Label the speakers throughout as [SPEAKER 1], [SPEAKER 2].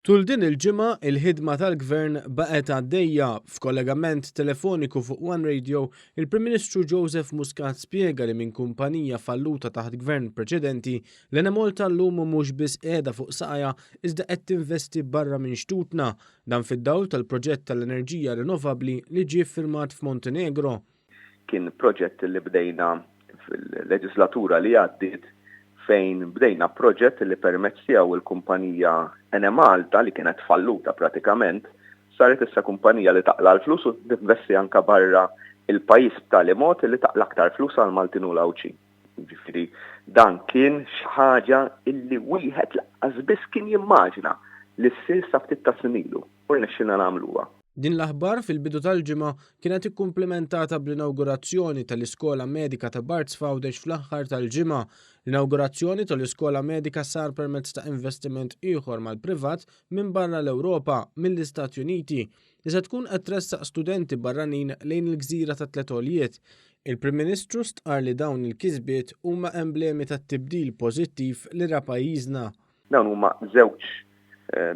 [SPEAKER 1] Tul din il-ġimgħa il-ħidma tal-Gvern baqgħet għaddejja f'kollegament telefoniku fuq One Radio, il-Prim Ministru Joseph Muscat spjega li minn kumpanija falluta taħt gvern preċedenti l-Enamol tal-lum mhux biss qiegħda fuq saqajja iżda qed tinvesti barra minn xtutna dan fid-dawl tal-proġett tal-enerġija rinnovabbli li ġie ffirmat f'Montenegro.
[SPEAKER 2] Kien proġett li bdejna fil-leġislatura li għaddiet fejn bdejna proġett li permezz tiegħu il-kumpanija Enemalta li kienet falluta pratikament saret issa kumpanija li taqla l-flus u tinvesti anke barra il-pajjiż b'tali mod li taqla aktar flus għal Maltin u l-Awċi. Ġifieri dan kien xi ħaġa illi wieħed lanqas biss kien jimmaġina li ssir sa ftit ta' snilu u rnexxilna nagħmluha.
[SPEAKER 1] Din l-aħbar fil-bidu tal-ġimgħa kienet ikkumplementata bl-inawgurazzjoni tal-Iskola Medika ta' Barts Fawdex fl-aħħar tal-ġimgħa. L-inawgurazzjoni tal-Iskola Medika sar permezz ta' investiment ieħor mal-privat minn barra l-Ewropa mill-Istati Uniti li se tkun qed tressaq studenti barranin lejn il-gżira ta' tliet għoljiet. Il-Prim Ministru stqarr li dawn il-kisbiet huma emblemi tat-tibdil pożittiv li ra pajjiżna.
[SPEAKER 2] Dawn huma żewġ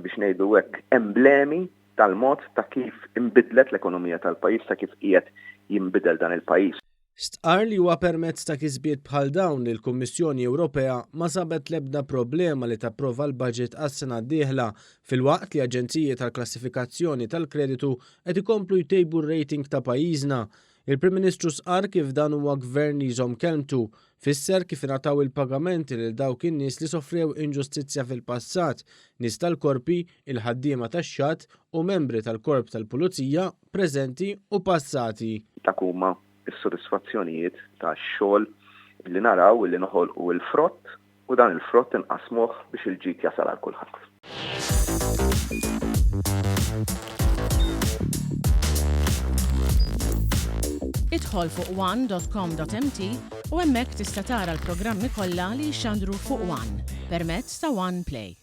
[SPEAKER 2] biex ngħidu hekk emblemi tal-mod ta' kif inbidlet l-ekonomija tal-pajjiż ta' kif qiegħed jinbidel dan il-pajjiż.
[SPEAKER 1] Stqarr li huwa permezz ta' kisbiet bħal dawn li l-Kummissjoni Ewropea ma sabet l-ebda problema li tapprova l-budget għas-sena d-dieħla filwaqt li aġenziji tal-klassifikazzjoni tal-kreditu qed ikomplu jtejbu r-rating ta' pajjiżna. Il-Prim Ministru sqar kif dan huwa gvern li jżomm kelmtu, fisser kif ingħataw il-pagamenti lil dawk in-nies li sofrew inġustizzja fil-passat, nies tal-korpi, il-ħaddiema tax-xatt u membri tal-korp tal-pulizija preżenti u passati.
[SPEAKER 2] Dak huma s-sodisfazzjonijiet tax-xogħol li naraw li noħolqu l-frott u dan il-frott inqasmuh biex il-ġid jasal għal kulħadd.
[SPEAKER 3] Idħol fuq one.com.mt u hemmhekk tista' tara l-programmi kollha li jxandru fuq One permezz ta' One Play.